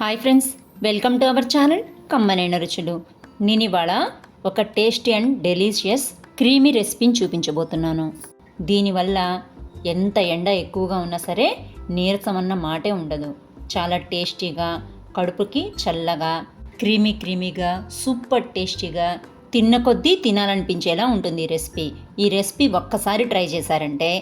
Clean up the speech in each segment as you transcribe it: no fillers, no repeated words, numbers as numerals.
Hi friends, welcome to our channel కమ్మనైన రుచులు. నేను ఇవాళ ఒక టేస్టీ అండ్ డెలీషియస్ క్రీమీ రెసిపీని చూపించబోతున్నాను. దీనివల్ల ఎంత ఎండ ఎక్కువగా ఉన్నా సరే నీరసం అన్న మాటే ఉండదు. చాలా టేస్టీగా, కడుపుకి చల్లగా, క్రీమీగా, సూపర్ టేస్టీగా, తిన్న కొద్దీ తినాలనిపించేలా ఉంటుంది ఈ రెసిపీ ఒక్కసారి ట్రై చేశారంటే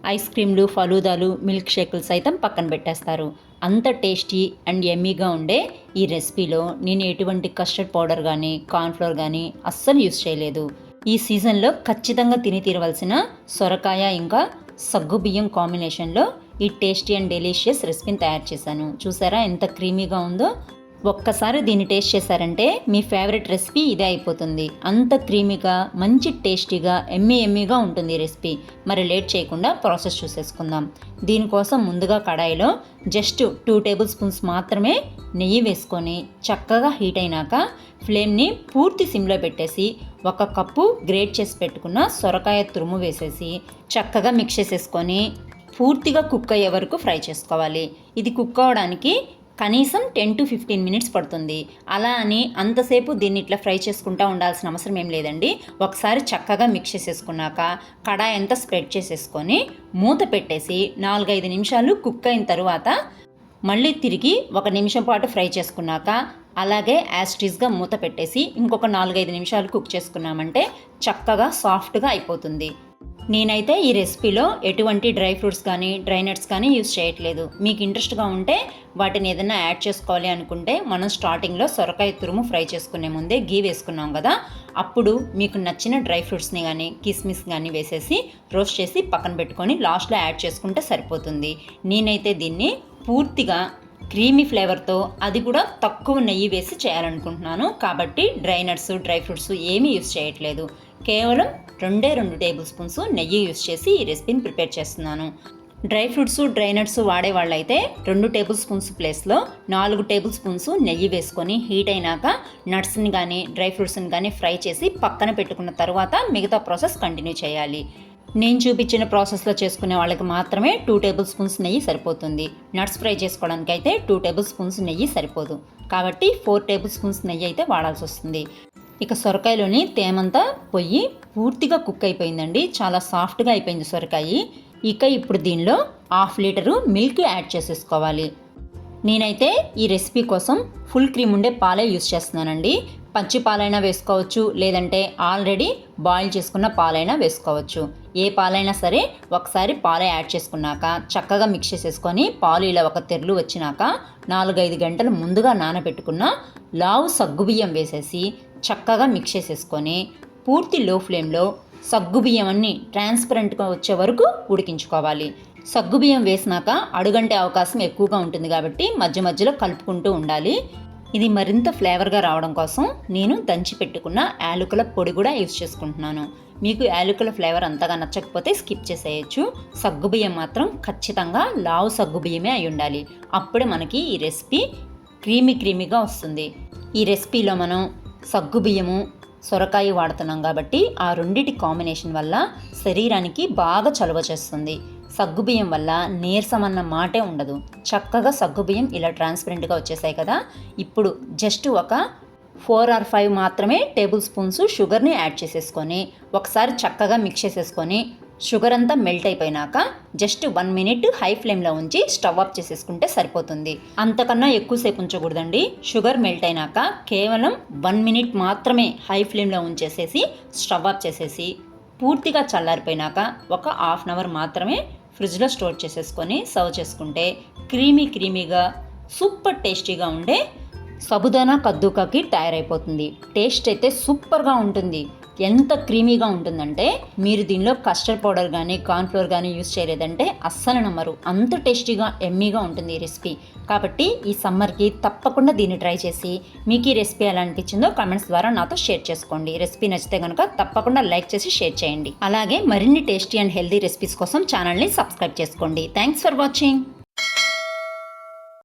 ఐస్ క్రీమ్లు, ఫలూదాలు, మిల్క్ షేకులు సైతం పక్కన పెట్టేస్తారు. అంత టేస్టీ అండ్ యమ్మీగా ఉండే ఈ రెసిపీలో నేను ఎటువంటి కస్టర్డ్ పౌడర్ కానీ, కార్న్ఫ్లోర్ కానీ అస్సలు యూస్ చేయలేదు. ఈ సీజన్లో ఖచ్చితంగా తిని తీరవలసిన సొరకాయ ఇంకా సగ్గుబియ్యం కాంబినేషన్లో ఈ టేస్టీ అండ్ డెలీషియస్ రెసిపీని తయారు చేశాను. చూసారా ఎంత క్రీమీగా ఉందో? ఒక్కసారి దీన్ని టేస్ట్ చేశారంటే మీ ఫేవరెట్ రెసిపీ ఇదే అయిపోతుంది. అంత క్రీమీగా, మంచి టేస్టీగా, ఎమ్మీగా ఉంటుంది ఈ రెసిపీ. మరి లేట్ చేయకుండా ప్రాసెస్ చూసేసుకుందాం. దీనికోసం ముందుగా కడాయిలో జస్ట్ 2 టేబుల్ స్పూన్స్ మాత్రమే నెయ్యి వేసుకొని చక్కగా హీట్ అయినాక ఫ్లేమ్ని పూర్తి సిమ్లో పెట్టేసి 1 కప్పు గ్రేట్ చేసి పెట్టుకున్న సొరకాయ తురుము వేసేసి చక్కగా మిక్స్ చేసేసుకొని పూర్తిగా కుక్ అయ్యే వరకు ఫ్రై చేసుకోవాలి. ఇది కుక్ అవ్వడానికి కనీసం 10 to 15 మినిట్స్ పడుతుంది. అలా అని అంతసేపు దీన్ని ఇట్లా ఫ్రై చేసుకుంటూ ఉండాల్సిన అవసరం ఏం లేదండి. ఒకసారి చక్కగా మిక్స్ చేసేసుకున్నాక కడాయి అంతా స్ప్రెడ్ చేసేసుకొని మూత పెట్టేసి 4-5 నిమిషాలు కుక్ అయిన తర్వాత మళ్ళీ తిరిగి 1 నిమిషం పాటు ఫ్రై చేసుకున్నాక అలాగే యాస్టీస్గా మూత పెట్టేసి ఇంకొక 4-5 నిమిషాలు కుక్ చేసుకున్నామంటే చక్కగా సాఫ్ట్గా అయిపోతుంది. నేనైతే ఈ రెసిపీలో ఎటువంటి డ్రై ఫ్రూట్స్ కానీ, డ్రై నట్స్ కానీ యూస్ చేయట్లేదు. మీకు ఇంట్రెస్ట్గా ఉంటే వాటిని ఏదైనా యాడ్ చేసుకోవాలి అనుకుంటే మనం స్టార్టింగ్లో సొరకాయ తురుము ఫ్రై చేసుకునే ముందే గీ వేసుకున్నాం కదా, అప్పుడు మీకు నచ్చిన డ్రై ఫ్రూట్స్ని కానీ, కిస్మిస్ కానీ వేసేసి రోస్ట్ చేసి పక్కన పెట్టుకొని లాస్ట్లో యాడ్ చేసుకుంటే సరిపోతుంది. నేనైతే దీన్ని పూర్తిగా క్రీమీ ఫ్లేవర్తో, అది కూడా తక్కువ నెయ్యి వేసి చేయాలనుకుంటున్నాను. కాబట్టి డ్రై నట్స్, డ్రై ఫ్రూట్స్ ఏమీ యూస్ చేయట్లేదు. కేవలం 2 టేబుల్ స్పూన్స్ నెయ్యి యూస్ చేసి ఈ రెసిపీని ప్రిపేర్ చేస్తున్నాను. డ్రై ఫ్రూట్స్, డ్రై నట్స్ వాడే వాళ్ళైతే 2 టేబుల్ స్పూన్స్ ప్లేస్లో 4 టేబుల్ స్పూన్స్ నెయ్యి వేసుకొని హీట్ అయినాక నట్స్ని కానీ, డ్రై ఫ్రూట్స్ని కానీ ఫ్రై చేసి పక్కన పెట్టుకున్న తర్వాత మిగతా ప్రాసెస్ కంటిన్యూ చేయాలి. నేను చూపించిన ప్రాసెస్లో చేసుకునే వాళ్ళకి మాత్రమే 2 టేబుల్ స్పూన్స్ నెయ్యి సరిపోతుంది. నట్స్ ఫ్రై చేసుకోవడానికి అయితే 2 టేబుల్ స్పూన్స్ నెయ్యి సరిపోదు. కాబట్టి 4 టేబుల్ స్పూన్స్ నెయ్యి అయితే వాడాల్సి వస్తుంది. ఇక సొరకాయలోని తేమంతా పొయ్యి పూర్తిగా కుక్ అయిపోయిందండి. చాలా సాఫ్ట్గా అయిపోయింది సొరకాయ. ఇక ఇప్పుడు దీనిలో 1/2 లీటరు మిల్క్ యాడ్ చేసేసుకోవాలి. నేనైతే ఈ రెసిపీ కోసం ఫుల్ క్రీమ్ ఉండే పాలే యూస్ చేస్తున్నానండి. పచ్చి పాలైనా వేసుకోవచ్చు, లేదంటే ఆల్రెడీ బాయిల్ చేసుకున్న పాలైనా వేసుకోవచ్చు. ఏ పాలైనా సరే ఒకసారి పాలు యాడ్ చేసుకున్నాక చక్కగా మిక్స్ చేసేసుకొని పాలు ఇలా ఒక తెరలు వచ్చినాక 4-5 గంటలు ముందుగా నానబెట్టుకున్న లావు సగ్గుబియ్యం వేసేసి చక్కగా మిక్స్ చేసేసుకొని పూర్తి లో ఫ్లేమ్లో సగ్గుబియ్యం అన్నీ ట్రాన్స్పరెంట్గా వచ్చే వరకు ఉడికించుకోవాలి. సగ్గుబియ్యం వేసినాక అడుగంటే అవకాశం ఎక్కువగా ఉంటుంది కాబట్టి మధ్య మధ్యలో కలుపుకుంటూ ఉండాలి. ఇది మరింత ఫ్లేవర్గా రావడం కోసం నేను దంచి పెట్టుకున్న యాలకుల పొడి కూడా యూస్ చేసుకుంటున్నాను. మీకు యాలకుల ఫ్లేవర్ అంతగా నచ్చకపోతే స్కిప్ చేసేయచ్చు. సగ్గుబియ్యం మాత్రం ఖచ్చితంగా లావు సగ్గుబియ్యమే అయి ఉండాలి. అప్పుడే మనకి ఈ రెసిపీ క్రీమీగా వస్తుంది. ఈ రెసిపీలో మనం సగ్గుబియ్యము, సొరకాయ వాడుతున్నాం కాబట్టి ఆ రెండిటి కాంబినేషన్ వల్ల శరీరానికి బాగా చలువ చేస్తుంది. సగ్గుబియ్యం వల్ల నీరసం అన్న మాటే ఉండదు. చక్కగా సగ్గుబియ్యం ఇలా ట్రాన్స్పరెంట్గా వచ్చేసాయి కదా. ఇప్పుడు జస్ట్ ఒక 4 or 5 మాత్రమే టేబుల్ స్పూన్స్ షుగర్ని యాడ్ చేసేసుకొని ఒకసారి చక్కగా మిక్స్ చేసేసుకొని షుగర్ అంతా మెల్ట్ అయిపోయినాక జస్ట్ 1 మినిట్ హై ఫ్లేమ్లో ఉంచి స్టవ్ ఆఫ్ చేసేసుకుంటే సరిపోతుంది. అంతకన్నా ఎక్కువసేపు ఉంచకూడదండి. షుగర్ మెల్ట్ అయినాక కేవలం 1 మినిట్ మాత్రమే హై ఫ్లేమ్లో ఉంచేసేసి స్టవ్ ఆఫ్ చేసేసి పూర్తిగా చల్లారిపోయినాక ఒక 1/2 అవర్ మాత్రమే ఫ్రిడ్జ్లో స్టోర్ చేసేసుకొని సర్వ్ చేసుకుంటే క్రీమీగా, సూపర్ టేస్టీగా ఉండే సబుదానా కద్దూకాకి తయారైపోతుంది. టేస్ట్ అయితే సూపర్గా ఉంటుంది. ఎంత క్రీమీగా ఉంటుందంటే మీరు దీనిలో కస్టర్డ్ పౌడర్ కానీ, కార్న్ఫ్లోర్ కానీ యూస్ చేయలేదంటే అస్సలు నమ్మరు. అంత టేస్టీగా ఎమ్మీగా ఉంటుంది ఈ రెసిపీ. కాబట్టి ఈ సమ్మర్కి తప్పకుండా దీన్ని ట్రై చేసి మీకు ఈ రెసిపీ ఎలా అనిపించిందో కామెంట్స్ ద్వారా నాతో షేర్ చేసుకోండి. రెసిపీ నచ్చితే కనుక తప్పకుండా లైక్ చేసి షేర్ చేయండి. అలాగే మరిన్ని టేస్టీ అండ్ హెల్దీ రెసిపీస్ కోసం ఛానల్ని సబ్స్క్రైబ్ చేసుకోండి. Thanks for watching.